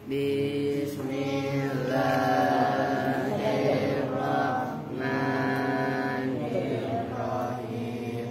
Bismillahirrahmanirrahim.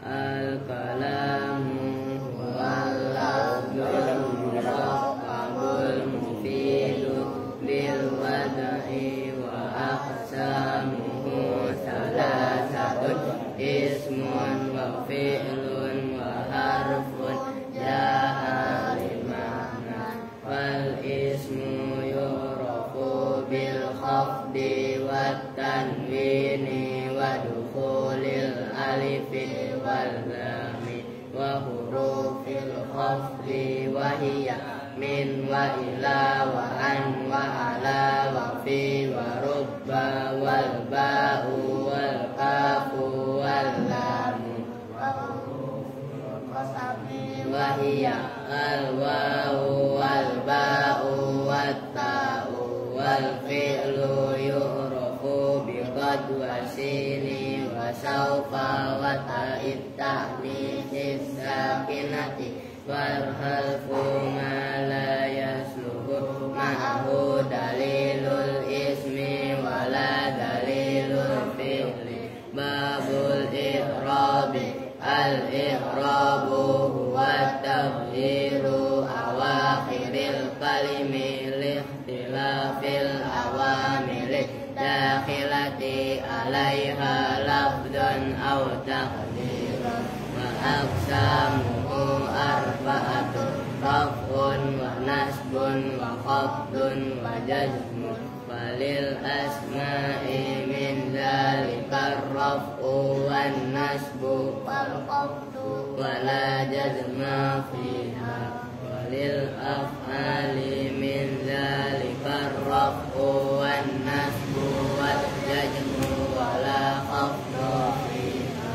Al-kalamu huwal lafzul murakkabul mufidu bil wada'i wa aqsamuhu salasatun ismun wa fi'lun wa harfun ja'a limana wal ismu yurafu bil khafdi wat tanwini wa dukhulil alifi wal lami wa hurufil khafdi wa hiya min wa ila wa an wa ala wa fi wa rubba wal ba'u wal kafu wal lamu wa hurufil qasami wa hiya al wawu wal ba'u wat ta'u wal fi'lu yu'rafu bi qad wa sini wa sawfa wa ta'id ta'nis sakinati wal halfu ma la yasluhu ma'ahu dalilul ismi wa la dalilul fi'li babul i'rabi al-i'rabu huwa tabhiru awakhiril kalimi likhtilafil awamili dakhilati alaiha lafdan aw taqdiran wa aqsamuhu arba'atun raf'un wa nasbun wa khafdun wa jazmun walil asma'i min dhalika raf'u wan nasbu wal khafdu wa la jazma fiha walil af'ali min dhalika raf'u wan nasbu wal jazmu wa la khafdu fiha.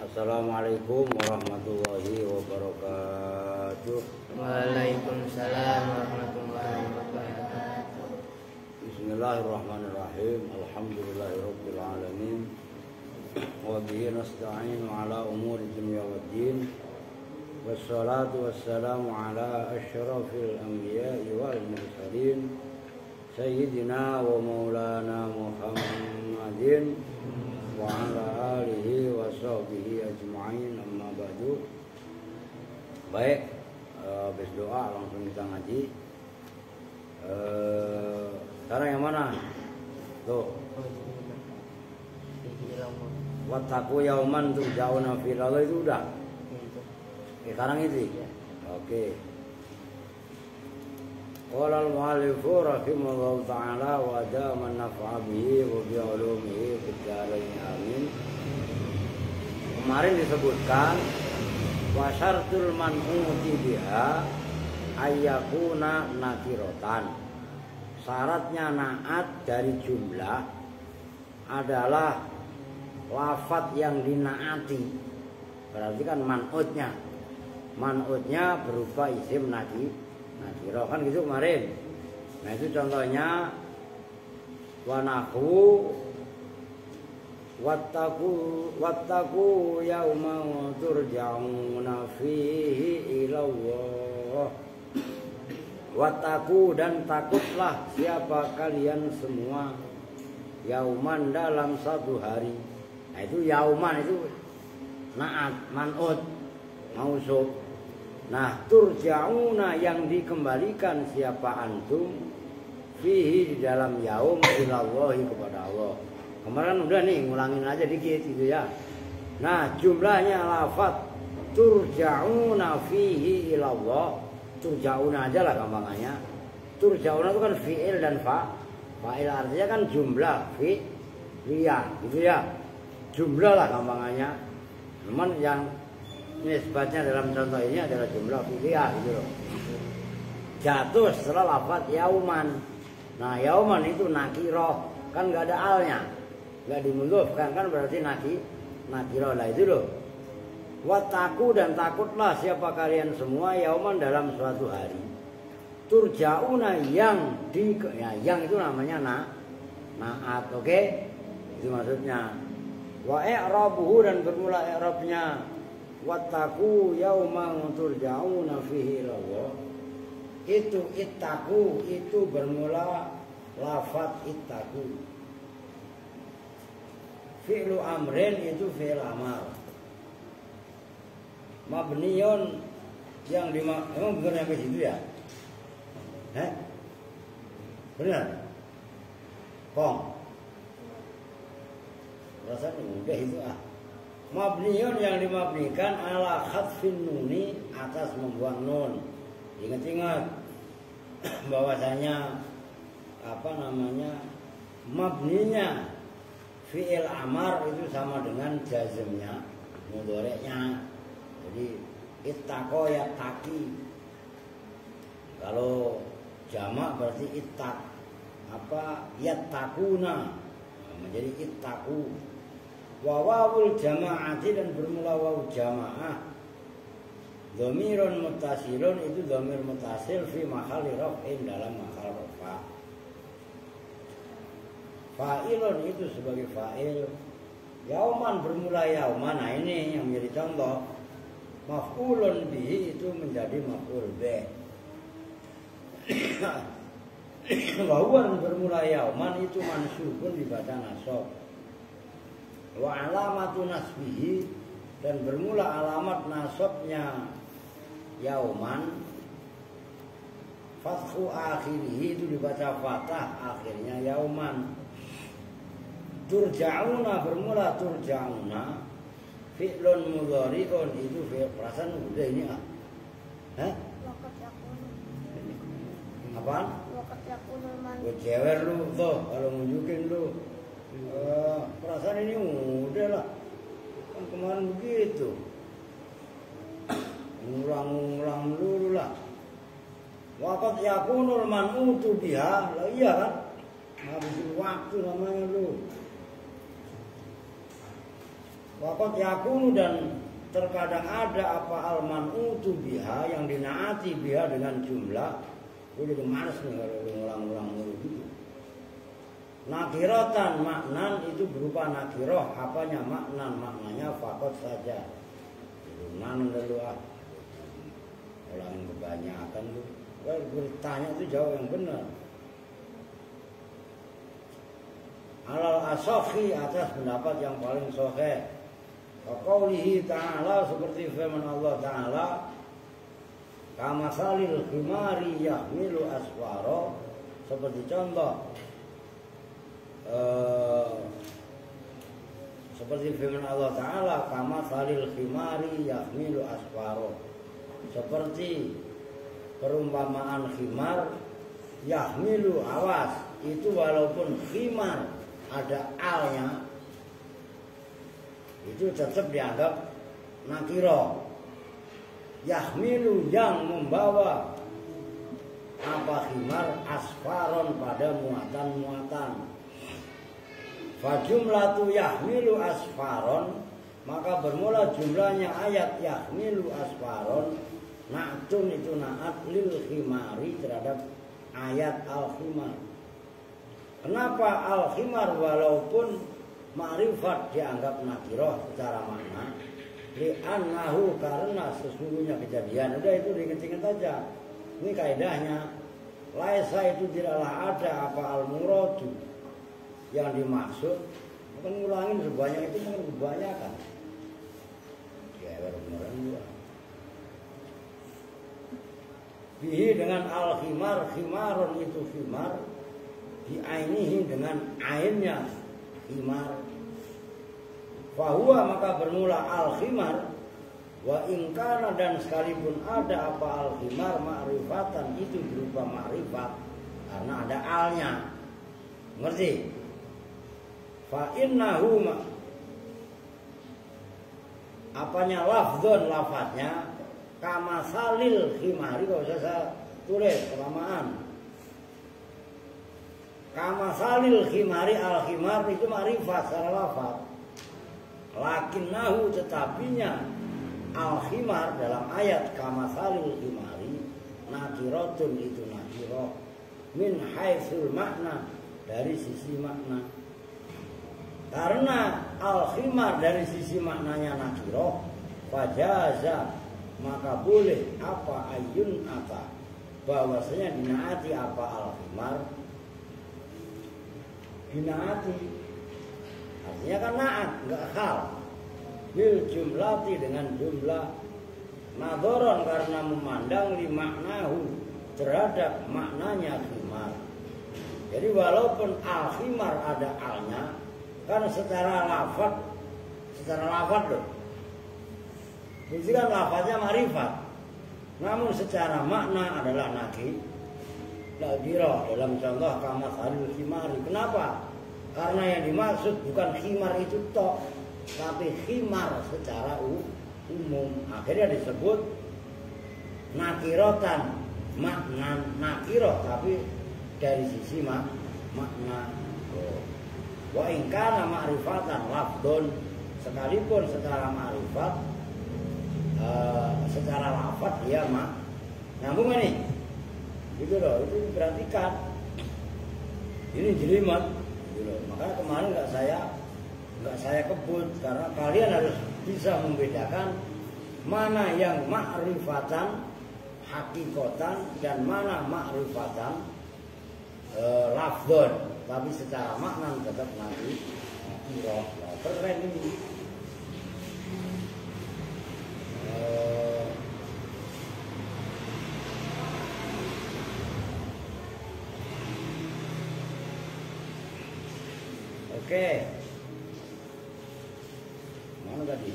Assalamualaikum warahmatullahi wabarakatuh. Waalaikumsalam warahmatullahi wabarakatuh. Bismillahirrahmanirrahim. Alhamdulillahirabbil alamin. Wa bihi nasta'inu ala umuri dunya waddin. Wassalatu wassalamu ala asyrafil anbiya'i wal mursalin sayyidina wa maulana Muhammadin wa ala alihi wa sahbihi ajma'in, amma ba'du. Baik, habis doa langsung kita ngaji. Sekarang yang mana? Tuh. Wattaqu yauman turja'una fihi ilallah, itu udah. Sekarang itu. Oke. Qala al-mu'allifu rahimahullahu ta'ala wa dama an-naf'a bihi wa bi 'ulumihi fid dharain amin. Kemarin disebutkan wa syartul man'uti biha ayyakuna nakiratan. Syaratnya naat dari jumlah adalah lafaz yang dinaati. Berarti kan man'utnya. Man'utnya berupa isim nakirah, kan gitu kemarin. Nah itu contohnya wa nahu wattaqu yauma turja'una fihi ilallah. Wattaqu, dan takutlah siapa kalian semua yauman, dalam satu hari. Nah itu yauman itu naat, man'ut, mausuf. Nah, turja'una, yang dikembalikan siapa antum fihi, di dalam yaum, ilallahi, kepada Allah. Kemarin udah nih, ngulangin aja dikit gitu ya. Nah, jumlahnya lafaz turja'una fihi ilallah. Turja'una aja lah gampangannya. Turja'una itu kan fi'il dan fa'il, artinya kan jumlah fi'liyah gitu ya. Jumlah lah gampangannya. Cuman yang nisbatnya dalam contoh ini adalah jumlah fi'liyah gitu loh. Jatuh setelah lafaz yauman. Nah yauman itu nakirah, kan nggak ada alnya, nggak dimudhofkan, kan berarti nakirah lah itu loh. Wattaqu, dan takutlah siapa kalian semua yauman, dalam suatu hari. Turja'una, yang itu namanya naat, oke? Itu maksudnya. Wa i'rabuhu dan bermula i'rabnya wattaqu yauman turja'una fihi ila Allah. Itu ittaqu itu bermula lafaz ittaqu. Fi'lu amrin itu fi'il amar. Mabniyun yang emang benar sampai situ ya? Benar? Kong. Rasanya udah itu Mabniyun yang dimabnikan ala khatfin nuni atas membuang nun. Ingat-ingat bahwasanya mabninya fi'il amar itu sama dengan jazmnya mudhari'nya. Jadi ittaqo ya taki. Kalau jamak berarti ittaq yattaquna menjadi ittaqu. Wa wawul jama'ati dan bermula waw jamaah. Dhamirun muttasilun itu dhamir muttasil fi mahalli raf'in dalam mahal rafa'. Fa'ilun itu sebagai fa'il. Yauman bermula yauman. Nah ini yang menjadi contoh. Maf'ulun bihi itu menjadi maf'ul bih. Wawan bermula yauman itu mansubun dibaca nasab. Wa alamatu nasbihi dan bermula alamat nasabnya yauman fathu akhirihi itu dibaca fathah akhirnya yauman. Turja'una bermula turja'una fi'lun mudhari'un itu fi'il perasaan udah ini apaan? Gue cewer lu tuh kalau nunjukin lu perasaan ini udah lah kan kemarin begitu ngulang dulu lah. Waqad yakunul man'utu biha lah iya kan ngabisin waktu namanya lu. Waqad yakunu dan terkadang ada apa al-man'utu biha yang dinaati biha dengan jumlah. Gue jadi males nih kalau ngulang-ngulang gitu. Nakiratan maknan itu berupa nakiroh. Apanya maknan? Maknanya fakot saja. Nan dulu ulangin kebanyakan tuh. Gue tanya itu jawab yang benar. Alal asokhi atas pendapat yang paling sahih. Qaulihi ta'ala seperti firman Allah Ta'ala kama salil khimari yahmilu asfaro seperti contoh seperti firman Allah Ta'ala kama salil khimari yahmilu asfaro seperti perumpamaan khimar yahmilu awas itu walaupun khimar ada alnya itu tetap dianggap nakiro. Yahmilu yang membawa apa khimar asfaron pada muatan-muatan. Fajumlatu yahmilu asfaron maka bermula jumlahnya ayat yahmilu asfaron na'tun itu na'at lil khimari terhadap ayat al-khimar. Kenapa al-khimar walaupun ma'rifat dianggap nakiroh secara makna? Li'annahu karena sesungguhnya kejadian. Udah itu diinget-inget aja. Ini kaidahnya. Laisa itu tidaklah ada apa al-muradu yang dimaksud. Bukan ngulangin sebanyak itu mungkin kebanyakan. Ya benar-benar juga. Bihi dengan al-khimar, khimarun itu khimar. Bi'ainihi dengan ainnya khimar. Fahuwa maka bermula al-khimar wa ingkana dan sekalipun ada apa al-khimar ma'rifatan itu berupa ma'rifat karena ada alnya. Ngerti? Fa innahu apanya lafdzun lafadznya kama salil khimari kalau saya tulis kelamaan. Kama salil khimari al-khimar itu ma'rifat secara lafadz. Lakinnahu tetapinya al-khimar dalam ayat kamasalil khimari nakiratun itu nakirah min haitsul makna dari sisi makna. Karena al-khimar dari sisi maknanya nakiroh, fajaza, maka boleh apa ayun apa, bahwasanya dinaati apa al-khimar, dinaati, artinya kan naat, enggak hal, bil jumlati dengan jumlah, nadhoron karena memandang li maknahu terhadap maknanya khimar. Jadi walaupun al-khimar ada alnya, kan secara lafaz loh. Itu kan lafaznya ma'rifat. Namun secara makna adalah nakir. Nakira dalam contoh kama salul khimari. Kenapa? Karena yang dimaksud bukan khimar itu tok, tapi khimar secara umum. Akhirnya disebut nakirotan, makna nakiro, tapi dari sisi makna. Wa in kana ma'rifatan lafdun, sekalipun secara ma'rifat secara lafaz dia nyambung ini. Gitu loh, itu diperhatikan. Ini jelimet gitu loh. Makanya kemarin enggak saya kebut karena kalian harus bisa membedakan mana yang ma'rifatan hakikatan dan mana ma'rifatan lafdun, tapi secara makna tetap nanti keren ini. Oke. Mana tadi?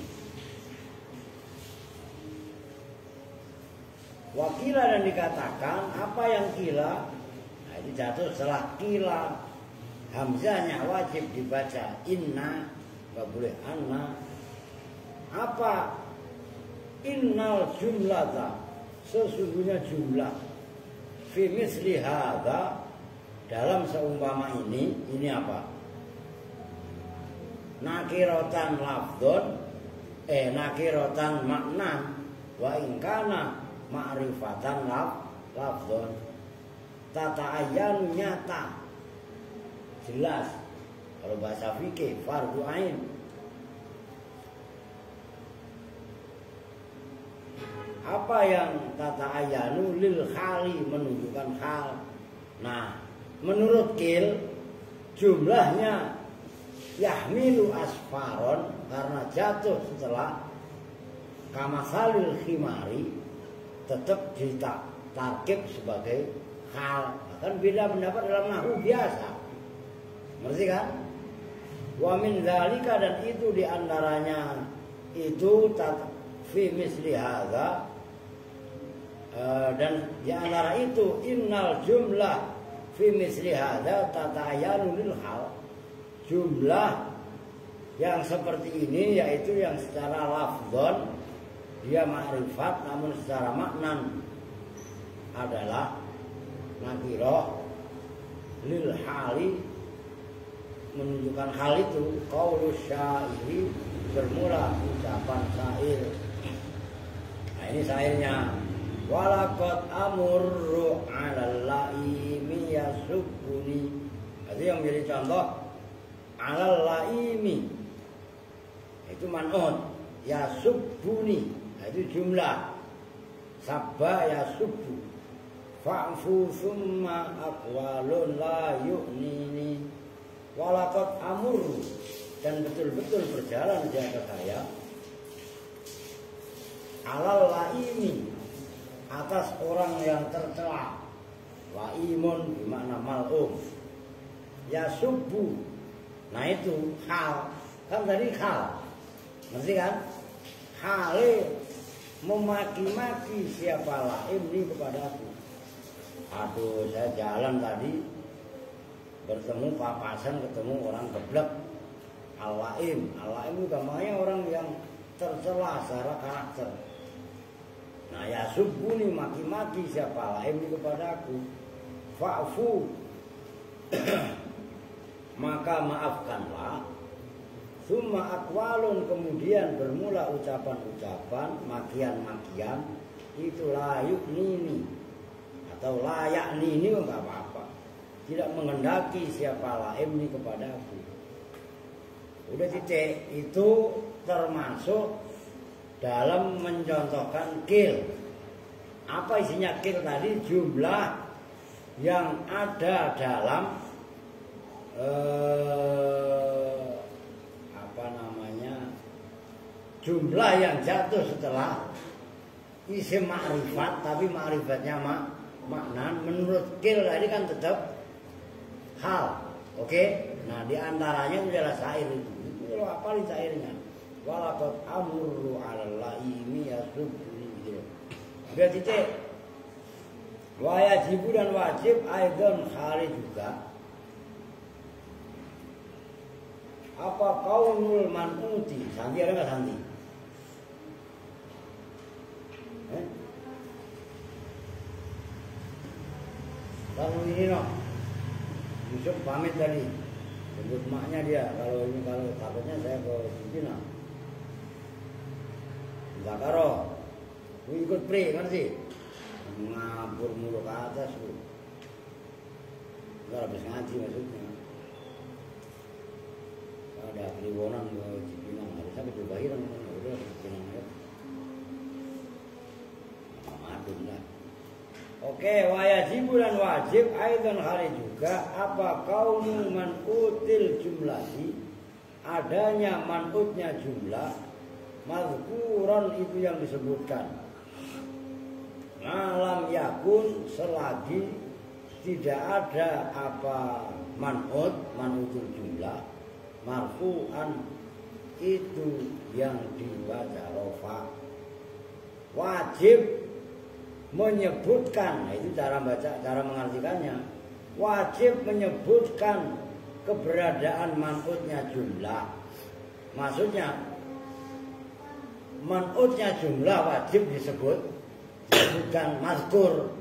Wakila dan dikatakan apa yang kila, nah itu jatuh setelah kila. Hamzahnya wajib dibaca inna, nggak boleh anna. Apa? Innal jumlata, sesungguhnya jumlah, fi misli hadza, dalam seumpama ini apa? Nakirotan lafdun, nakirotan makna, wa ingkana ma'rifatan lafdun, tata ayan nyata, jelas. Kalau bahasa fikih fardu ain. Apa yang tata ayanu lil khali, menunjukkan hal. Nah, menurut Kil jumlahnya yahmilu asfaron karena jatuh setelah kamasalil khimari, tetap ditarkib sebagai hal. Kan beda pendapat dalam nahwu biasa. Ngerti kan? Wa min dzalika, dan itu diantaranya itu fi misli hadza, dan diantara itu innal jumlah fi misli hadza tata'ayanu lil hal, jumlah yang seperti ini yaitu yang secara lafdzon dia ma'rifat namun secara maknan adalah nakirah lil hali, menunjukkan hal itu. Qaulus syairi, bermula ucapan syair. Nah ini syairnya. Walaqad amurru 'alal laimi yasubbuni. Itu yang menjadi contoh. 'Alal laimi itu man'ut, yasubbuni. Nah, itu jumlah. Sabba yasubbu. Fa'fu summa aqwalun la yu'nini. Walaqad amurru, dan betul-betul berjalan dia ke saya. 'Alal laimi, atas orang yang tercela. Laimun bermakna mal'um. Ya subuh. Nah itu hal. Kan tadi hal. Ngerti kan? Hale memaki-maki siapa laim ini kepadaku. Aduh, saya jalan tadi bertemu papasan, ketemu orang geblek. Al-laim. Al-laim itu namanya orang yang tercela secara karakter. Nah ya subuni, maki-maki siapa lain kepadaku. Fa'fu, maka maafkanlah. Summa akwalun, kemudian bermula ucapan-ucapan, makian-makian. Itu layuk nini, atau layak nini enggak apa-apa. Tidak menghendaki siapa lain kepadaku. Udah titik. Itu termasuk dalam mencontohkan kil. Apa isinya kil tadi? Jumlah yang ada dalam jumlah yang jatuh setelah isim ma'rifat, tapi ma'rifatnya makna. Menurut kil tadi kan tetap hal. Oke? Nah, di antaranya itu adalah syair itu. Itu apa nih syairnya? Walaqad amurru 'alal laimi yasubni gitu. Udah titik. Wa yajibu dan wajib aidon khali juga. Apa kaunul man'uti? Santi ada enggak santi? Kalau ini no, Yusuf pamit tadi, jemput maknya dia. Kalau takutnya saya ke Cina. Zakaro, lu ikut pri kan sih? Ngabur mulu ke atas lu. Nggak habis ngaji maksudnya. Ada kliwonan ke Cina, harusnya ke Jubairan, udah ke Cina ya. Aduh lah. Oke, wajibu dan wajib aidan hari juga apa kaunu man'util jumlahi, adanya man'utnya jumlah mazkuran itu yang disebutkan. Malam yakun selagi tidak ada apa man'utul jumlah marfu'an itu yang dibaca rofa. Wajib menyebutkan, nah itu cara baca, cara mengartikannya. Wajib menyebutkan keberadaan man'utnya jumlah. Maksudnya man'utnya jumlah wajib disebutkan mazkur.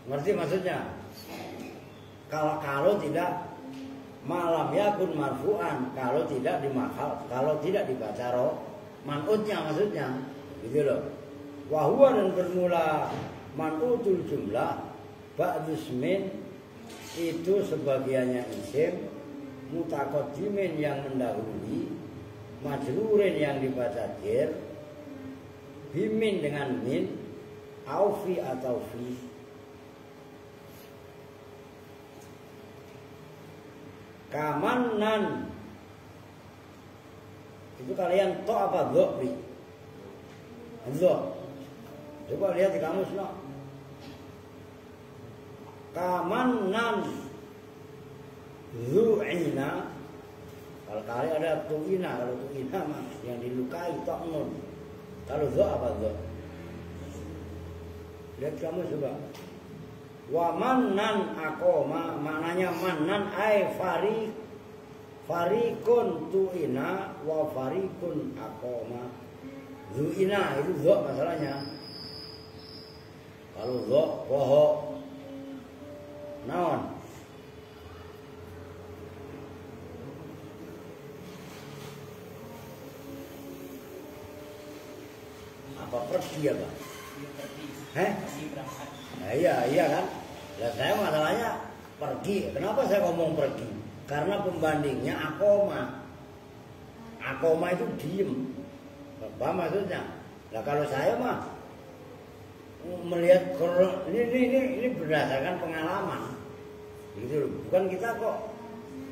Ngerti maksudnya? Kalau tidak malam yakun marfu'an, kalau tidak dibaca man'utnya maksudnya. Gitu loh. Wahwa dan bermula man'utul jumlah ba'dusmin itu sebagiannya isim, mutaqaddimin yang mendahului, majrurin yang dibaca jar, bimin dengan min, aufi atau fi. Kamanan itu kalian to apa dho bi? Dho. Coba lihat di kamus no. Kamanan zu'ina. Kalau kali ada tu'ina, kalau tu'ina mah yang dilukai ta'nun. Kalau dho apa dho? Lihat kamu coba. Wa mannan aqoma, maknanya mannan ay farikun tu'ina wa farikun aqoma. Zu'ina itu dho masalahnya. Kalau dho poho naon? Apa pergi ya Bang? Nah, iya kan? Lah saya masalahnya pergi. Kenapa saya ngomong pergi? Karena pembandingnya akoma. Akoma itu diem. Apa maksudnya? Nah kalau saya mah melihat ini berdasarkan pengalaman. Gitu loh. Bukan kita kok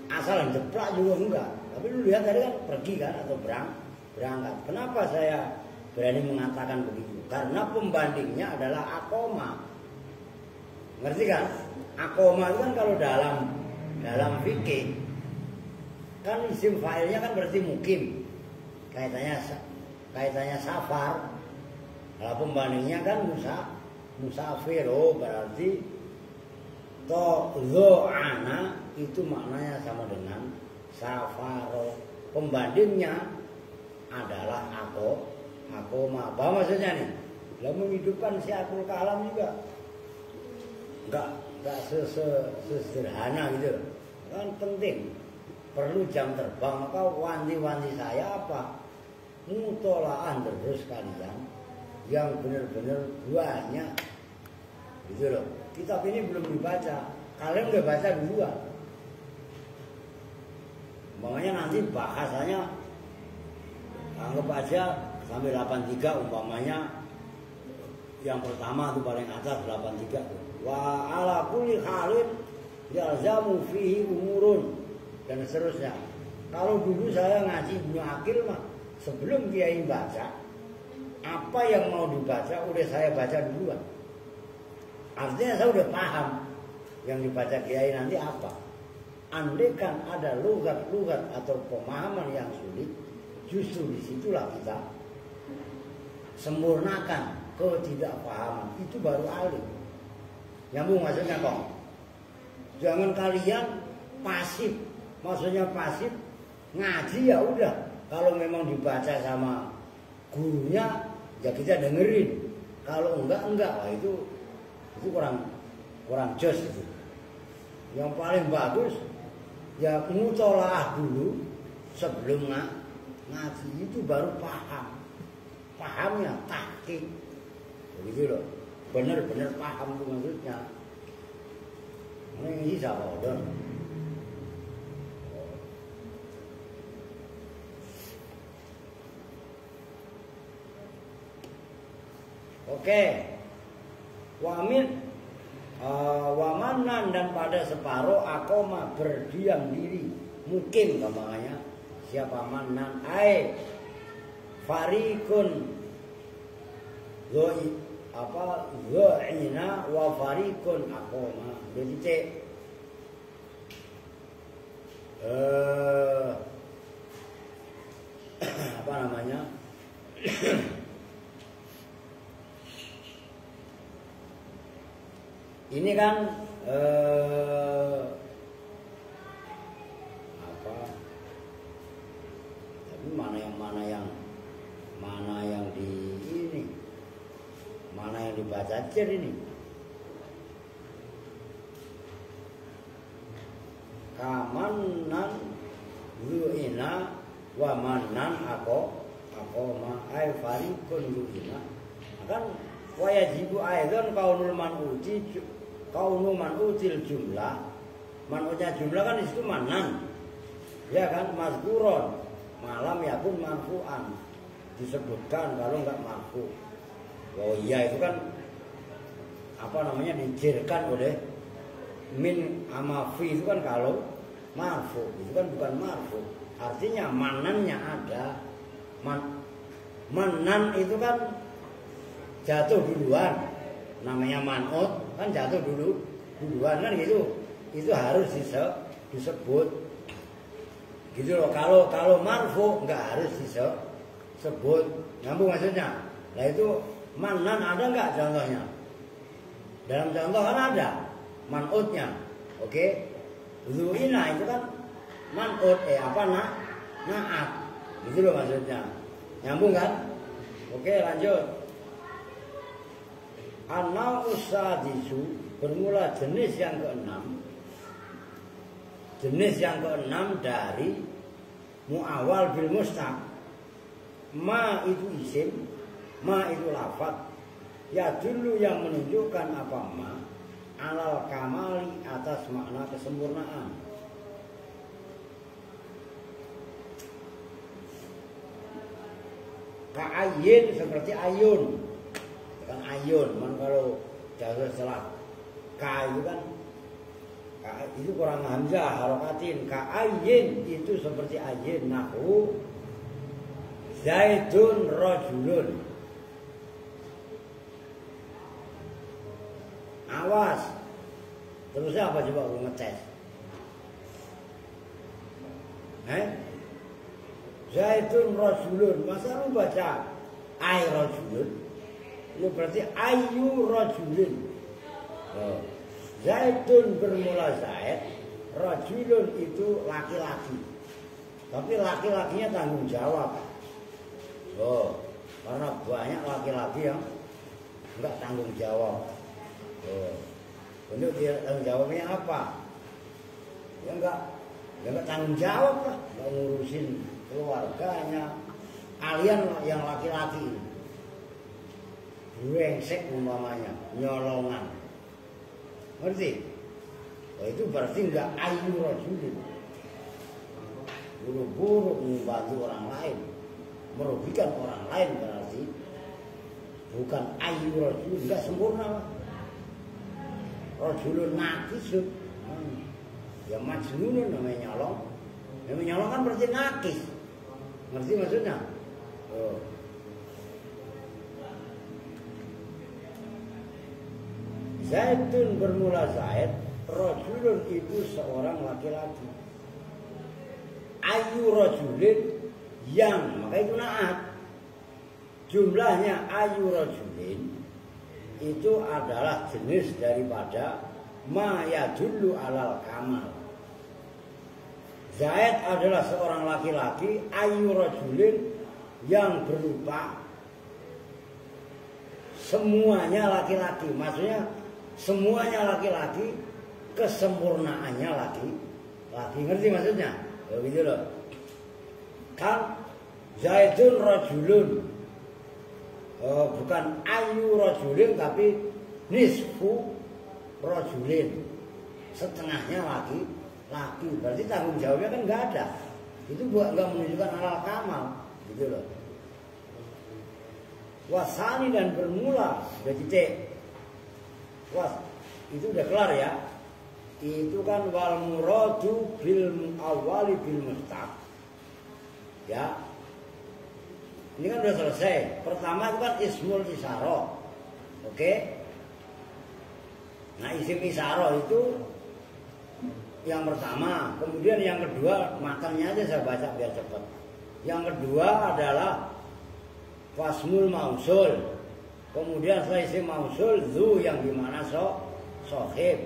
asal jeplak juga enggak. Tapi lu lihat tadi kan pergi kan atau berangkat. Kenapa saya berani mengatakan begitu? Karena pembandingnya adalah akoma. Ngerti kan? Akoma itu kan kalau dalam fikih kan isim fa'ilnya kan berarti mukim. Kaitannya safar. Kalau pembandingnya kan musafir, berarti to'zo'ana itu maknanya sama dengan safaro. Pembandingnya adalah akoma. Apa maksudnya nih? Lah menghidupkan si akul kalam juga enggak sesederhana gitu. Kan penting. Perlu jam terbang. Maka wanti-wanti saya apa? Mutola'an terus kalian yang benar-benar banyak gitu loh. Kitab ini belum dibaca, kalian udah baca duluan. Makanya nanti bahasanya Anggap aja sampai 83 umpamanya yang pertama itu paling atas 83 tuh. Wa ala kulli halin yalzamu fihi umurun dan seterusnya. Kalau dulu saya ngaji Ibnu Aqil mah sebelum kiai baca apa yang mau dibaca udah saya baca duluan. Artinya saya udah paham yang dibaca kiai nanti apa. Andaikan ada lugat-lugat atau pemahaman yang sulit, justru disitulah kita sempurnakan ketidakpahaman, itu baru alim. Nyambung maksudnya kok? Jangan kalian pasif, maksudnya pasif ngaji ya udah. Kalau memang dibaca sama gurunya ya kita dengerin. Kalau enggak, wah itu kurang jos itu. Yang paling bagus ya mutolaah dulu sebelum ngaji itu baru paham. Pahamnya tahqiq. Begitu loh. Benar-benar paham itu maksudnya. Ini siapa orang? Oke. Wamanan dan pada separuh akoma berdiam diri. Mungkin namanya siapa manan ai farikun zo'ina wa farikun akoma. Jadi apa namanya? Ini kan apa? Tapi mana yang di ini? Mana yang dibaca aja ini? Kamanan yu'ina wa manan akoma ay farikun yu'ina. Kan wayajibu aidan kaunul manutil jumlah. Manutnya jumlah kan disitu manan. Ya kan mazkuron. Malam ya pun marfu'an. Disebutkan kalau enggak marfu'. Oh iya itu kan apa namanya dijirkan oleh min ama fi itu kan kalau marfu itu kan bukan marfu. Artinya manannya ada. Manan itu kan jatuh duluan. Namanya manut kan jatuh duluan kan gitu. Itu harus disebut. Gitu loh. Kalau marfu enggak harus disebut. Nyambung maksudnya. Nah itu manan ada enggak contohnya? Dalam contoh kan ada manutnya. Oke. Zuina itu kan manut naat. Gitu loh maksudnya. Nyambung kan? Oke, lanjut. An-naw'u sadisu bermula jenis yang keenam. Jenis yang keenam dari mu'awal bil mustaq. Ma itu isim, ma itu lafaz. Ya dulu yang menunjukkan apa ma alal kamali atas makna kesempurnaan. Ka'ayyin seperti ayun. Kan ayun, man kalau jauh setelah ka itu kan itu kurang hamzah harokatin. Ka'ayyin itu seperti ayyin. Nahu Zaidun rajulun. Awas. Terusnya apa coba gue ngetes? Zaidun rajulun. Masa lu baca ay rajulun? Itu berarti ayu rajulun. Zaidun bermula Zaid, rajulun itu laki-laki. Tapi laki-lakinya tanggung jawab. Karena banyak laki-laki yang enggak tanggung jawab. Untuk dia tanggung jawabnya apa? Ya enggak tanggung jawab lah, enggak ngurusin keluarganya. Kalian yang laki-laki brengsek umpamanya, nyolongan. Ngerti? Itu berarti enggak ayu rajulin. Buru-buru membantu orang lain. merugikan orang lain berarti bukan ayu rajul, enggak sempurna. Rajulun nakisun, ya majnunun namanya nyolong. Yang nyolong kan berarti nakis, ngerti maksudnya? Oh. Zaidun bermula Zaid, rajulun itu seorang laki-laki. Ayu rajulin yang, maka itu naat. Jumlahnya ayu rajulin itu adalah jenis daripada ma yadullu alal kamal. Zaid adalah seorang laki-laki, ayu rajulin yang berupa semuanya laki-laki. Maksudnya semuanya laki-laki, kesempurnaannya laki-laki. Ngerti maksudnya? Begitu loh. Kan Zaidun rajulun. Bukan ayu rajulin tapi nisfu rajulin. Setengahnya laki-laki. Berarti tanggung jawabnya kan enggak ada. Itu enggak menunjukkan alal kamal, gitu loh. Wasani dan bermula udah titik. Wah, itu udah kelar ya. Itu kan wal muradu bil awali bil mustaq. Ya. Ini kan udah selesai. Pertama itu kan ismul isyarah. Oke? Nah, isim isyarah itu yang pertama. Kemudian yang kedua, matanya aja saya baca biar cepat. Yang kedua adalah wasmul mausul. Kemudian setelah isim mausul, zu yang dimana sohib.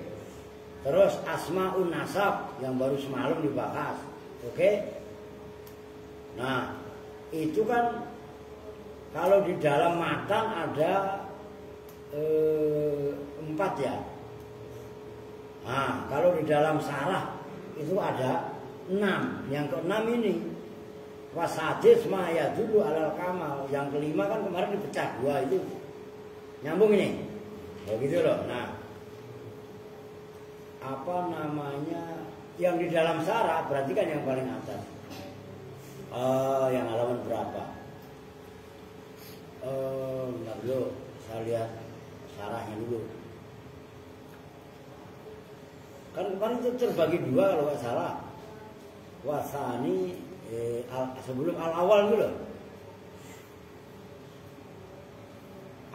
Terus asma'un nasab yang baru semalam dibahas. Oke? Nah, itu kan kalau di dalam matan ada 4 ya. Nah, kalau di dalam sarah itu ada 6. Yang ke-6 ini wasadis ma yadullu alal kamal. Yang kelima kan kemarin dipecah 2 itu. Nyambung ini. Begitu loh. Nah, apa namanya? Yang di dalam sarah berarti kan yang paling atas. Yang halaman berapa? Bentar dulu, saya lihat sarahnya dulu. Kan kemarin itu terbagi 2 kalau nggak salah. Wasani sebelum al-awal dulu.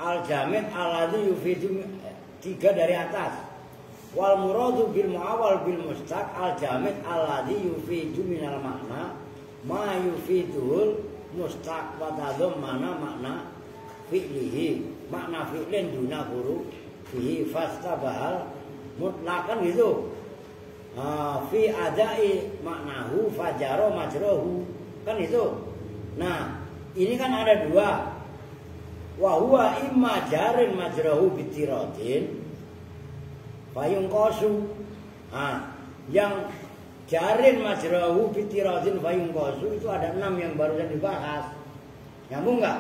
Al-jamid alladzi yufidu 3 dari atas. Wal muradu bil muawwal bil mustaq al-jamid alladzi yufidu minal makna ma yufidul mustaq wa tadhammana makna fi'lihi. Makna fi'lin duna huruf fihi fastabahal mutlaqan gitu. Fi adai maknahu fajaro majrohu kan itu. Nah, ini kan ada 2. Wa huwa imma jarin majrohu bitiradin fayung kosu. Yang jarin majrohu bitiradin fayung kosu itu ada 6 yang barusan dibahas. Nyambung nggak?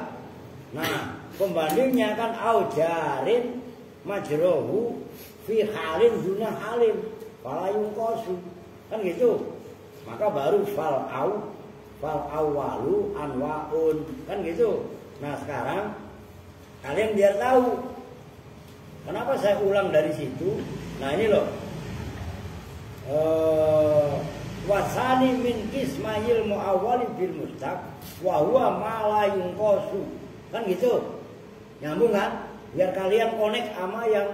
Nah, pembandingnya kan au jarin majrohu fi halin duna halin falayung kosu kan gitu. Maka baru fal awalu anwaun kan gitu. Nah, sekarang kalian biar tahu kenapa saya ulang dari situ. Nah, ini loh. Wasani min kismayil muawwali bil mustaq wa huwa ma la yunqasu. Kan gitu. Nyambung kan? Biar kalian connect sama yang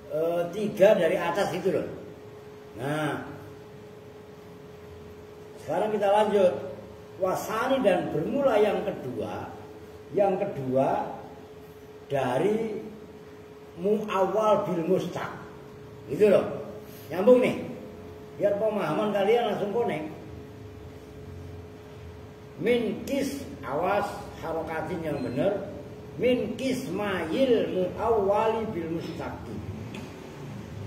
3 dari atas itu loh. Nah, sekarang kita lanjut. Wasani dan bermula yang kedua. Yang kedua dari muawwal bil mustaq. Gitu loh. Nyambung nih. Biar pemahaman kalian langsung connect. Min kis, awas harokatin yang benar. Min kismayil muawwali bil mustaqi.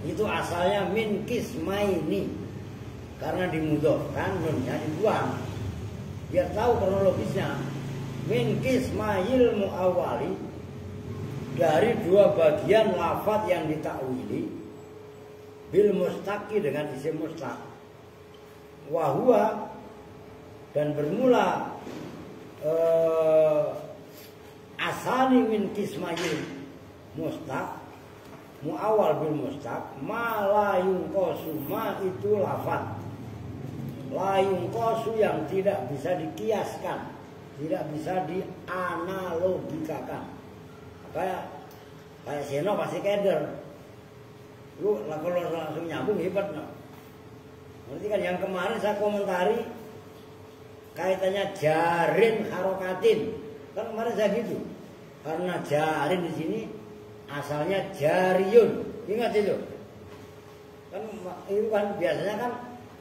Itu asalnya min kismaini. Karena dimudhofkan nunnya dibuang. Biar tahu kronologisnya. Min kismayil muawwali, dari 2 bagian lafaz yang ditakwili bil mustaqi dengan isim mustaq. Wa huwa dan bermula asani min kismayil mustaq muawal bil mustaq ma la yungqasu ma itu lafaz la yungqasu yang tidak bisa dikiaskan, tidak bisa dianalogikakan. Kayak Seno pasti keder. Lu kalau langsung nyambung hebat no. Berarti kan yang kemarin saya komentari kaitannya jarin harokatin. Kan kemarin saya gitu. Karena jarin di sini asalnya jariyun. Ingat itu. Kan itu kan biasanya kan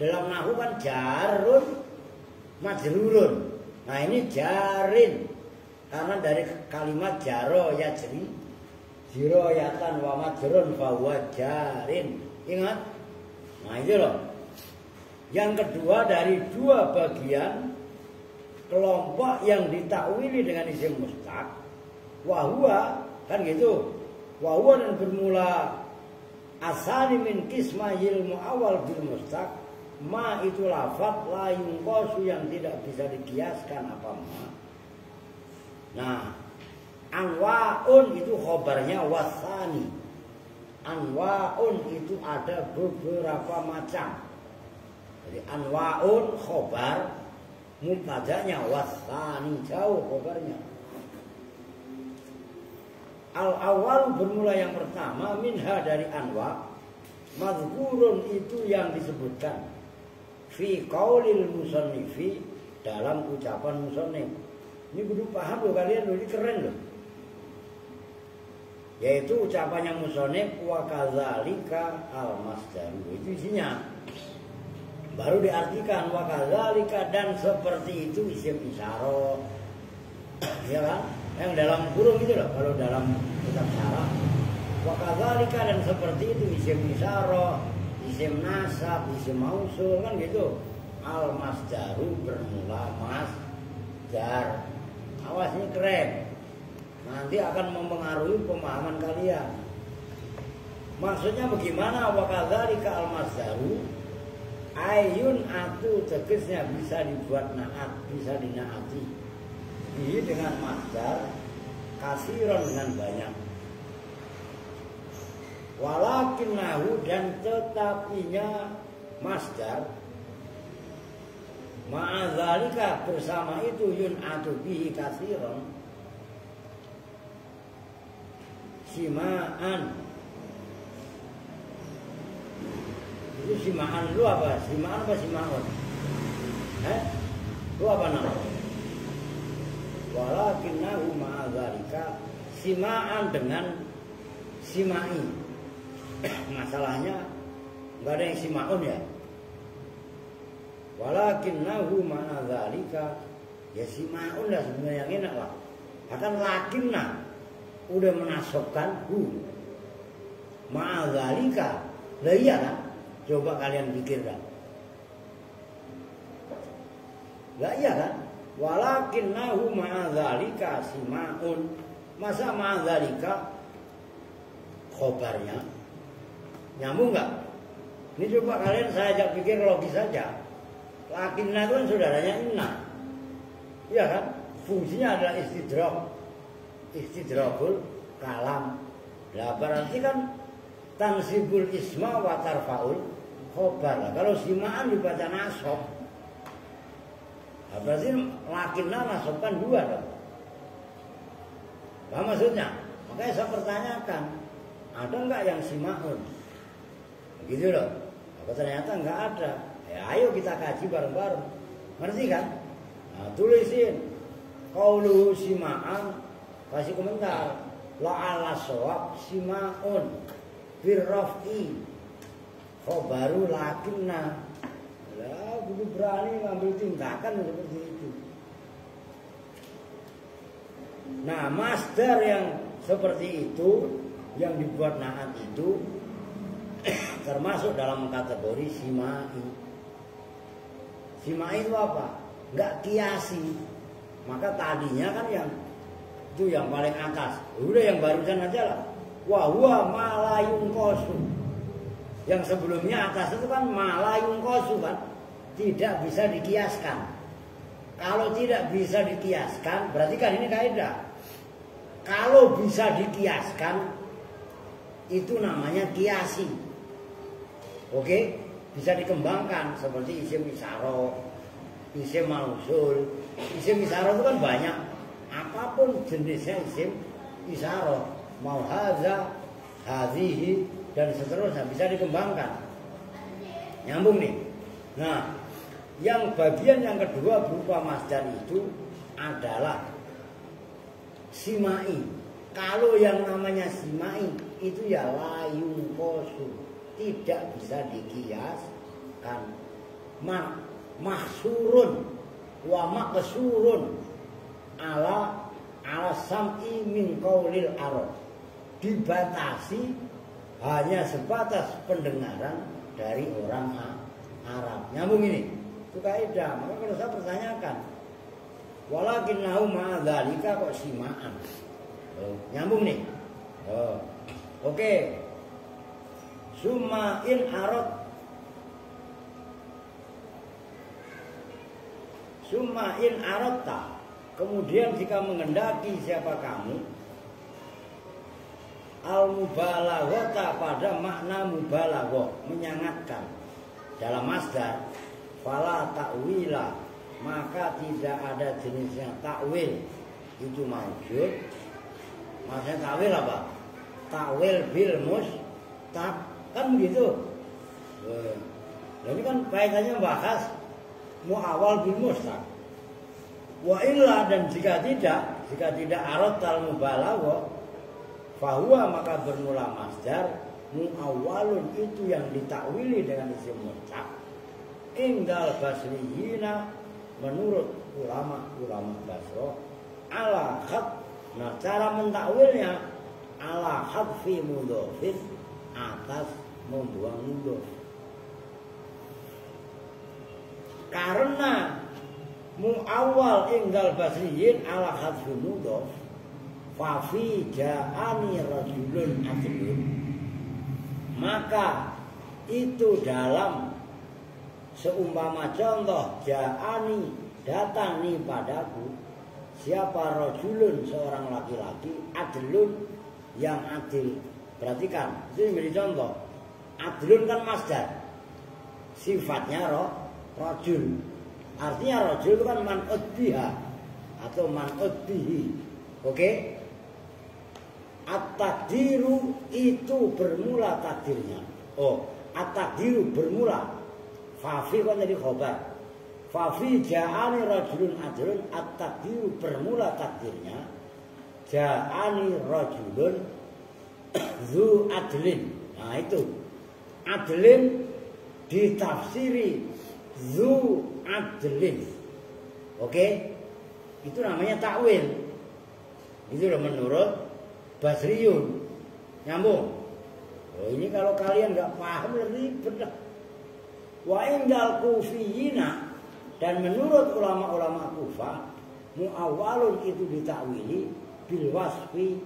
dalam nahwu kan jarun majrurun. Nah ini jarin. Karena dari kalimat jaro yajri jiroyatan wa majrun fahuwa jarin. Ingat? Nah itu loh. Yang kedua dari dua bagian kelompok yang ditakwili dengan isim mustaq, wahwa kan gitu. Wahwa dan bermula asali min kismayil muawal bil mustaq, ma itu lafaz la yungqasu yang tidak bisa dikiaskan apa ma. Nah, anwaun itu khobarnya wasani. Anwaun itu ada beberapa macam. Jadi anwaun khobar, mubtada'nya wasani jauh khobarnya. Al awal bermula yang pertama minha dari anwa, mazkurun itu yang disebutkan fi qaulil musannifi dalam ucapan musannif. Ini kudu paham loh kalian, ini keren loh. Yaitu ucapannya musannif wa kadzalika al masdar. Itu isinya. Baru diartikan wa kadzalika dan seperti itu isim isyarah. Ya kan? Yang dalam kurung itu loh kalau dalam kitab syarah. Wa kadzalika dan seperti itu isim isyarah, isim nasab, isim mausul kan gitu. Al masdaru bermula masdar. Awas ini keren. Nanti akan mempengaruhi pemahaman kalian. Maksudnya bagaimana wa kadzalika al masdaru? Ayun atu tegesnya bisa dibuat naat, bisa dinaati. Ini dengan masdar kasiron dengan banyak. Walakin nahu dan tetapinya masdar ma'adzalika bersama itu yun atu bihi kasiron simaan. Itu simaan lu apa? Simaan apa simaun? Lu apa nama? Walakinnahu ma'adzalika simaan dengan simai. Masalahnya enggak ada yang simaun ya. Walakinnahu ma'adzalika ya simaun lah sebenarnya yang enak lah. Bahkan lakinna udah menasobkan hu ma'adzalika. Lah iya kan? Coba kalian pikirkan. Lah iya kan? Walakinnahu ma'adzalika simaun. Masa ma'adzalika khobarnya nyambung enggak? Ini coba kalian saya ajak pikir logis saja. Lakinna itu kan saudaranya inna. Iya kan? Fungsinya adalah istidrak. Istidrakul kalam. Lah berarti kan tansibul isma wa tarfaul khobar. Kalau simaan dibaca nasab. Nah, berarti lakinna nasabkan dua dong. Apa maksudnya? Makanya saya pertanyakan, ada enggak yang simaun? Begitu loh. Apa ternyata enggak ada. Ya ayo kita kaji bareng-bareng. Ngerti kan? Nah, tulisin qauluhu simaan, kasih komentar. La ala shawab simaun birraf'i khobaru lakinna. Lah, kudu berani ngambil tindakan seperti itu. Nah, masdar yang seperti itu yang dibuat naat itu termasuk dalam kategori simai. Simai itu apa? Enggak kiasi. Maka tadinya kan yang itu yang paling atas. Udah yang barusan aja lah. Wa huwa malayung kosu. Yang sebelumnya atas itu kan malayung kosu kan. Tidak bisa dikiaskan. Kalau tidak bisa dikiaskan, berarti kan ini kaidah. Kalau bisa dikiaskan, itu namanya kiasi. Oke, bisa dikembangkan seperti isim isyarah, isim mausul. Isim isyarah itu kan banyak. Apapun jenisnya isim isyarah, mau hadza, hadhihi dan seterusnya bisa dikembangkan. Nyambung nih. Nah, yang bagian yang kedua berupa masdar itu adalah simai. Kalau yang namanya simai itu ya layung kosu, tidak bisa dikiaskan. Mahsurun wa maqsurun ala sam'i min qaulil arab. Dibatasi hanya sebatas pendengaran dari orang Arab. Nyambung ini. Itu kaidah. Maka kalau saya pertanyakan, walakinnahu ma'adzalika kok simaan. Nyambung nih. Oke. Summa in aradta. Kemudian jika mengendaki siapa kamu al-mubalaghata pada makna mubalaghah, menyangatkan dalam masdar, fala ta'wila, maka tidak ada jenisnya takwil. Itu maujud. Maksudnya takwil apa? Takwil bil mustaq, kan begitu. Jadi kan kaitannya bahas muawal bil mustaq. Wa illa, dan jika tidak aradtal mubalaghah, fahuwa, maka bermula masdar muawwalun, itu yang ditakwili dengan isim mustaq. Indal basriyina, menurut ulama Basra, ala khat. Nah, cara mentakwilnya ala hadfi mudhofin, atas membuang mudhof. Karena muawwal indal basriyin ala hadfi mudhof, fa fi ja'ani rajulun adlun, maka itu dalam seumpama contoh ja'ani, datang nih padaku siapa rajulun, seorang laki-laki, adlun, yang adil. Perhatikan, itu menjadi contoh. Adlun kan masdar, sifatnya rajul. Artinya rajul itu kan man'ud biha atau man'ud bihi. Oke? At-takdiru itu bermula takdirnya. At-takdiru bermula. Fafi kan jadi khobar. Fafi ja'ani rajulun adlun, at-takdiru bermula takdirnya. Ja'ani rajulun zu adlin. Nah itu. Adlin ditafsiri zu adlin. Oke? Itu namanya takwil. Itu loh menurut Basriyun. Nyambung. Ini kalau kalian nggak paham ribet lah. Wa indal kufiyina, dan menurut ulama-ulama Kufah, muawwalun itu ditakwili bil wasfi,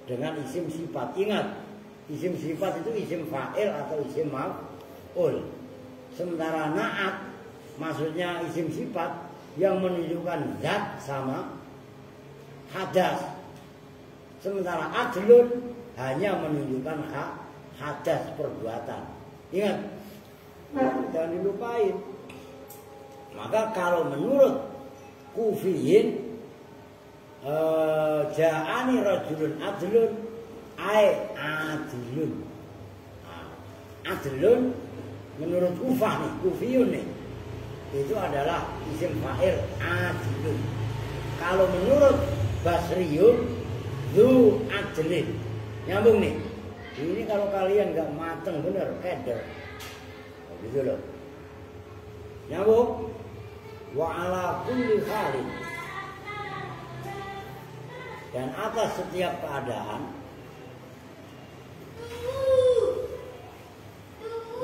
dengan isim sifat. Ingat, isim sifat itu isim fa'il atau isim maf'ul. Sementara na'at maksudnya isim sifat yang menunjukkan zat sama hadas. Sementara adlun hanya menunjukkan hadas, perbuatan. Ingat, jangan dilupain. Maka kalau menurut Kufiyin, ja'ani rajulun adlun, ay adlun. Adlun menurut Kufah nih, Kufiyun nih, itu adalah isim fa'il adlun. Kalau menurut Basriyun, zu adlin. Nyambung nih. Ini kalau kalian nggak mateng bener, keder. Gitu loh. Nyambung. Wa ala kulli halin, dan atas setiap keadaan,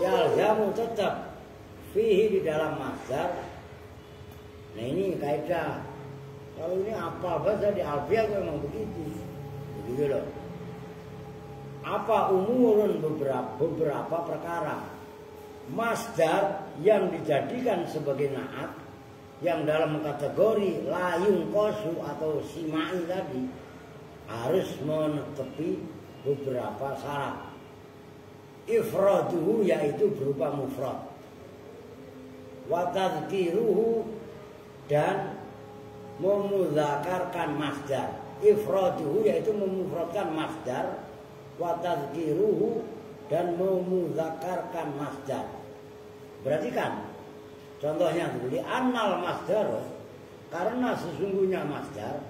yalzamu tetap fihi, di dalam masdar. Nah ini kaidah. Kalau ini apa bahasa di alfiah memang begitu. Begitu loh. Apa umurun, beberapa perkara. Masdar yang dijadikan sebagai na'at yang dalam kategori layung kosu atau simai tadi harus menetepi beberapa syarat. Ifraduhu yaitu berupa mufrad, wa tadhkiruhu dan memudzakarkan masdar. Ifraduhu yaitu memufradkan masdar, wa tadhkiruhu dan memudzakarkan masdar. Berarti kan contohnya dulu di annal masdar, karena sesungguhnya masdar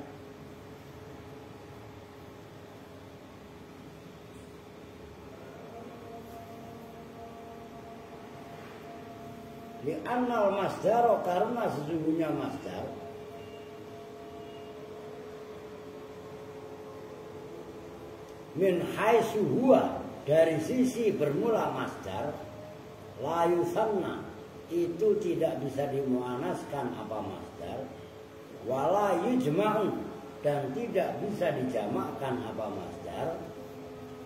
di annal masdar, karena sesungguhnya masdar min haitsu huwa, dari sisi bermula masdar, la yusanna itu tidak bisa dimuannaskan apa masdar, wala yujma'u dan tidak bisa dijamakkan apa masdar,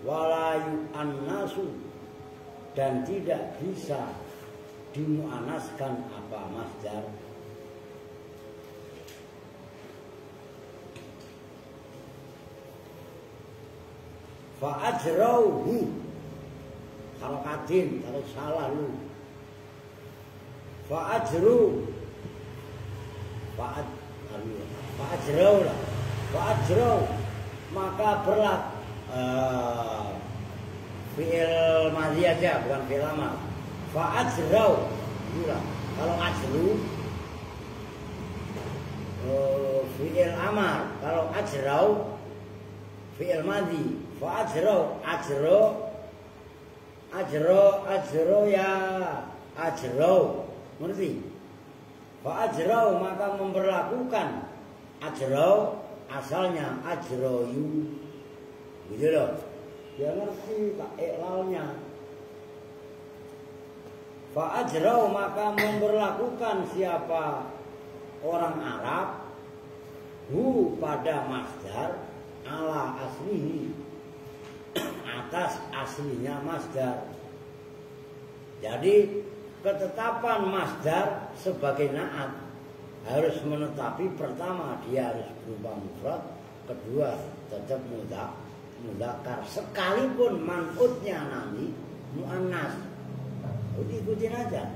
wala yu'annasu dan tidak bisa dimuannaskan apa masdar. Fa ajrauhu harakatin, kalau salah lu fa ajru fa ajrau lah, fa ajrau maka berlaku fi'il madhi aja, bukan fi'il amar. Fa ajrau kalau ajru fi'il amar, kalau ajrau fi'il madhi. Fa ajrau ajro ya ajrau, ngerti? Fa ajrau maka memperlakukan, ajrau asalnya ajroyu, gitu loh. Dia ngerti tak iklalnya. Fa ajrau maka memperlakukan siapa orang Arab hu pada masdar ala aslihi, atas aslinya masdar. Jadi ketetapan masdar sebagai naat harus menetapi pertama dia harus berupa mufrad, kedua tetap mudzakkar sekalipun man'utnya nanti muannas. Ikutin aja.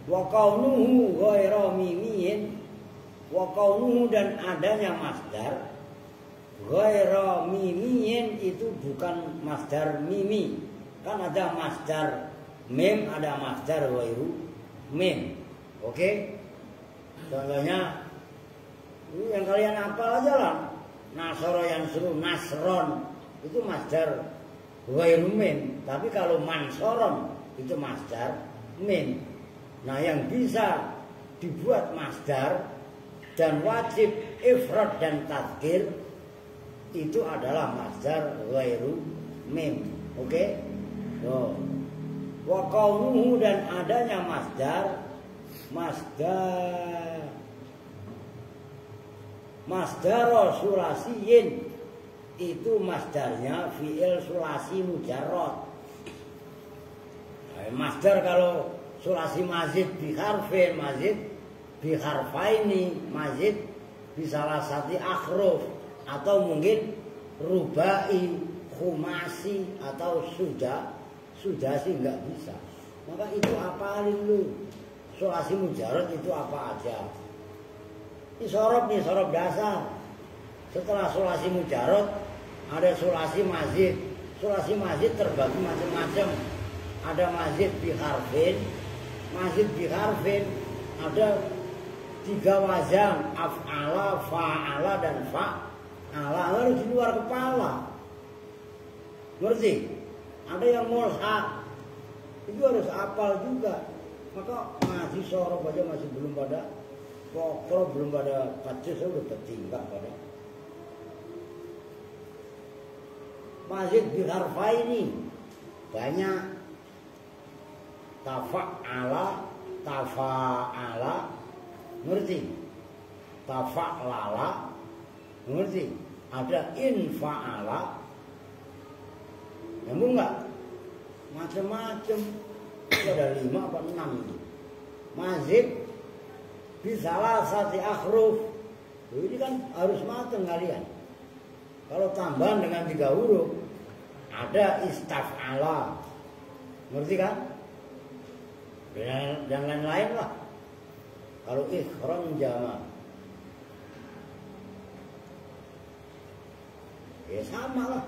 Wa kaunuhu ghairu mimiyin, wa kaunuhu dan adanya masdar ghairu mimiyin itu bukan masdar mimi. Kan ada masdar mim, ada masdar ghairu mim. Oke? Contohnya ini yang kalian hafal aja lah. Nasoro yang suruh nasron itu masdar ghairu mim. Tapi kalau mansoron itu masdar mim. Nah, yang bisa dibuat masdar dan wajib ifrad dan tadhkir itu adalah masdar ghairu mim. Oke? Oh. Wa kaunuhu dan adanya masdar sulasiyin itu masdarnya fi'il sulasi mujarrad. Masdar kalau sulasi mazid bi harfin, mazid bi harfaini, mazid bi salasati akhruf, atau mungkin rubai, khumasi, atau sudah sih nggak bisa. Maka itu apalin lu. Sulasi mujarrad itu apa aja. Ini sorob dasar. Setelah sulasi mujarrad ada sulasi mazid. Sulasi mazid terbagi macam-macam. Ada mazid bi harfin, mazid bi harfin, ada 3 wazan, af'ala, fa'ala dan fa'ala, harus di luar kepala. Ngerti? Ada yang mulhaq, itu harus hafal juga. Maka ngaji sorob aja masih belum pada pokok, belum pada tajwid, saya udah tertinggal pada. Mazid bi harfaini banyak. Tafa'ala, tafa'ala, ngerti? Tafa'lala, ngerti? Ada infa'ala, nyambung nggak? Macam-macam. Itu ada 5 apa 6 itu. Mazid bisalasati akhruf. Ini kan harus mateng kalian. Kalau tambahan dengan 3 huruf, ada istaf'ala, ngerti kan? Dan lain-lain lah. Kalau ikhron jama, ya sama lah.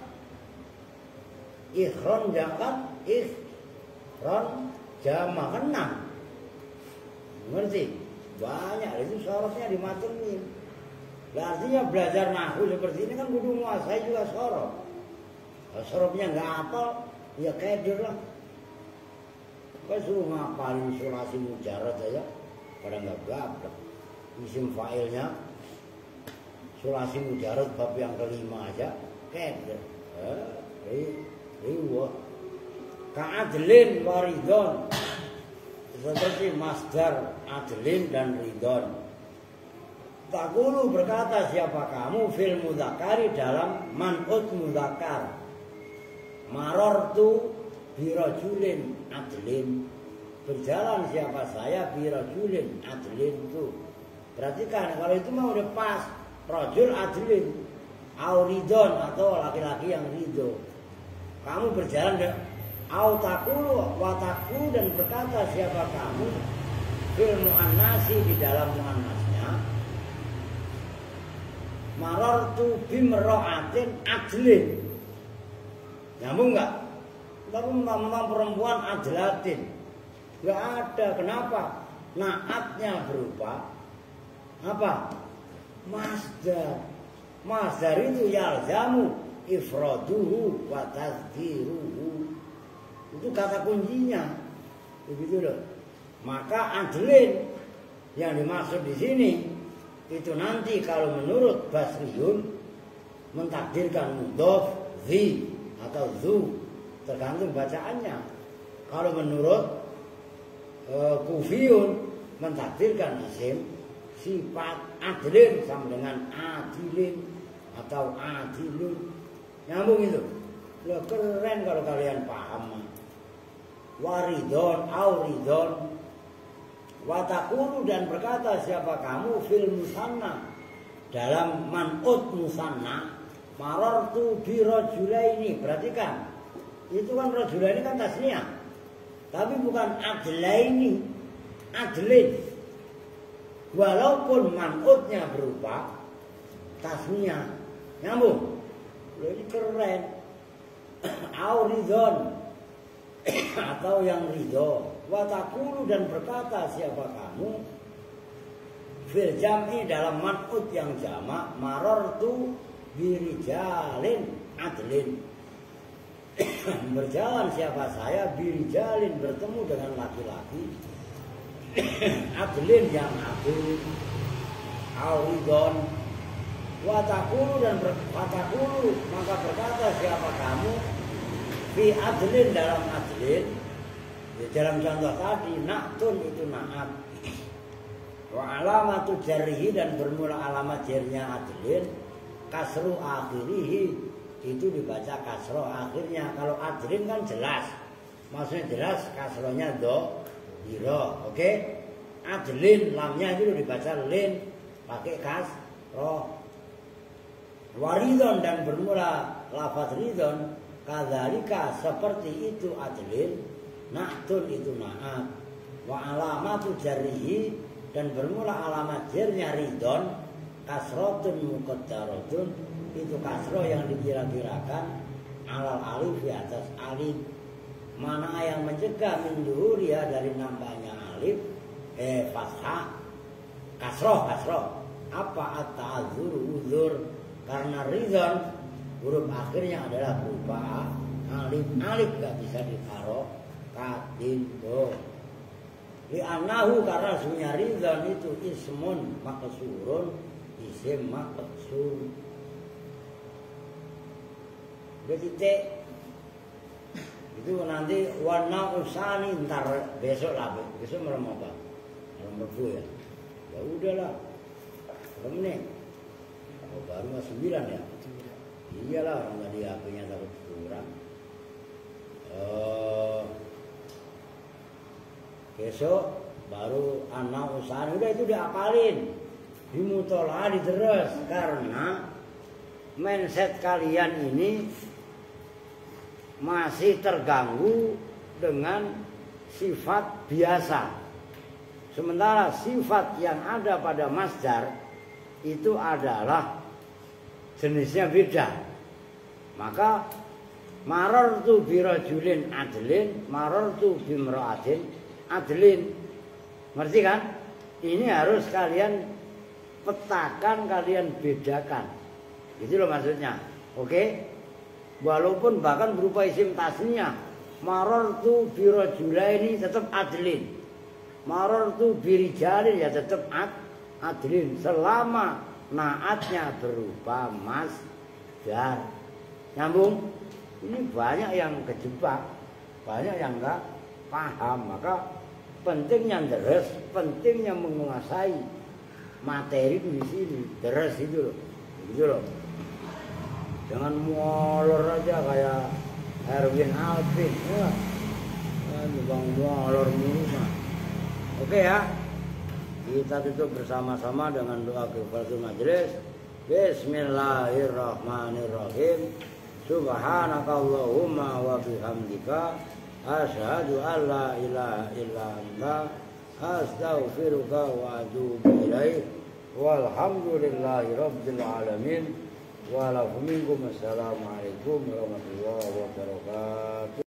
Ikhron jama, ikhron jama kan 6. Ngerti? Banyak itu sorofnya dimatengin. Artinya belajar nahwu seperti ini kan kudu menguasai juga sorof. Kalau sorofnya nggak hafal, ya keder lah. Kau suruh ngapalin sulasi mujarad aja, pada nggak gablek. Isim fa'ilnya sulasi mujarad bab yang kelima aja, keder. Riwa. Ka'adlin waridon, seperti masdar adlin dan ridon. Takulu berkata siapa kamu fil mudzakkari dalam man'ut mudzakkar. Marortu birajulin adlin. Berjalan siapa saya birajulin adlin itu. Perhatikan kalau itu mah udah pas. Rajul adlin. Au ridon atau laki-laki yang ridho. Kamu berjalan deh. Au takulu wataku dan berkata siapa kamu fil muannasi di dalam muannasnya. Marartu bimra'atin adlin. Nyambung enggak? Tapi memang perempuan adlatin. Enggak ada. Kenapa? Naatnya berupa apa? Masdar. Masdar itu yalzamu ifraduhu wa tadhkiruhu. Itu kata kuncinya. Begitu loh. Maka adlin yang dimaksud di sini itu nanti kalau menurut Basriyun mentakdirkan mudhof zi atau zu tergantung bacaannya. Kalau menurut Kufiyun mentakdirkan isim sifat adlin sama dengan adilin atau adilun. Nyambung itu. Loh, keren kalau kalian paham. Waridon auridon. Watakulu dan berkata siapa kamu fil musanna dalam man'ut musanna marartu bi rajulaini. Perhatikan, itu kan rajulaini kan tasniyah, tapi bukan adlaini, adlin. Walaupun man'utnya berupa tasniyah, nyambung. Loh, ini keren. Auridon atau yang ridho. Watakulu dan berkata siapa kamu fil jam'i dalam man'ut yang jamak marartu birijalin adlin. Berjalan siapa saya birijalin bertemu dengan laki-laki adlin yang adil. Auridon. Watakulu dan watakulu maka berkata siapa kamu fi adlin dalam adlin. Dalam contoh tadi, naktun itu naat. Wa alamatu jarrihi dan bermula alamat jarnya adlin. Kasru akhirihi itu dibaca kasro akhirnya. Kalau adlin kan jelas. Maksudnya jelas kasronya do, hiro. Oke? Adlin, lamnya itu dibaca lin. Pakai kasro. Waridon dan bermula lafaz ridon. Kadzalika seperti itu adlin. Naktun itu naat. Wa alamatu jarrihi dan bermula alamat jarnya ridon kasrotun muqaddaratun itu kasro yang dikira-kirakan alal alif di atas alif. Mana yang mencegah min duhuriya dari nambahnya alif fathah kasroh. Apa at-ta'adzur uzur karena ridon huruf akhirnya adalah berupa alif gak bisa ditaruh katindo. Li'annahu karena sunya ridhan itu ismun maqsurun, isim maqsur. Jadi itu nanti warna usani ntar besok lah, besok malam apa? Malam Rabu ya. Ya udahlah. Berapa menit? Oh, baru 9 ya. Iyalah orang tadi HP-nya takut kurang. Besok baru anak usaha udah itu diapalin, dimutolaah diterus karena mindset kalian ini masih terganggu dengan sifat biasa. Sementara sifat yang ada pada masdar itu adalah jenisnya beda. Maka marartu birajulin adlin, marartu bimra'atin adlin. Ngerti kan? Ini harus kalian petakan, kalian bedakan. Gitu loh maksudnya. Oke? Walaupun bahkan berupa isim tasniyah, marartu birajulaini tetap adlin. Marartu birijalin ya tetap adlin selama naatnya berupa masdar. Nyambung? Ini banyak yang kejebak, banyak yang enggak paham. Maka pentingnya deres, pentingnya menguasai materi di sini. Deres itu loh. Gitu loh. Jangan molor aja kayak Erwin Alvin. Ya. Bang molor mulu mah. Oke ya. Kita tutup bersama-sama dengan doa kifaratul majelis. Bismillahirrahmanirrahim. Subhanakallahumma wa bihamdika asyhadu an la ilaha illa anta astaghfiruka wa atubu ilaik. Walhamdulillahi rabbil alamin. Wa lakum minkum assalamualaikum warahmatullahi wabarakatuh.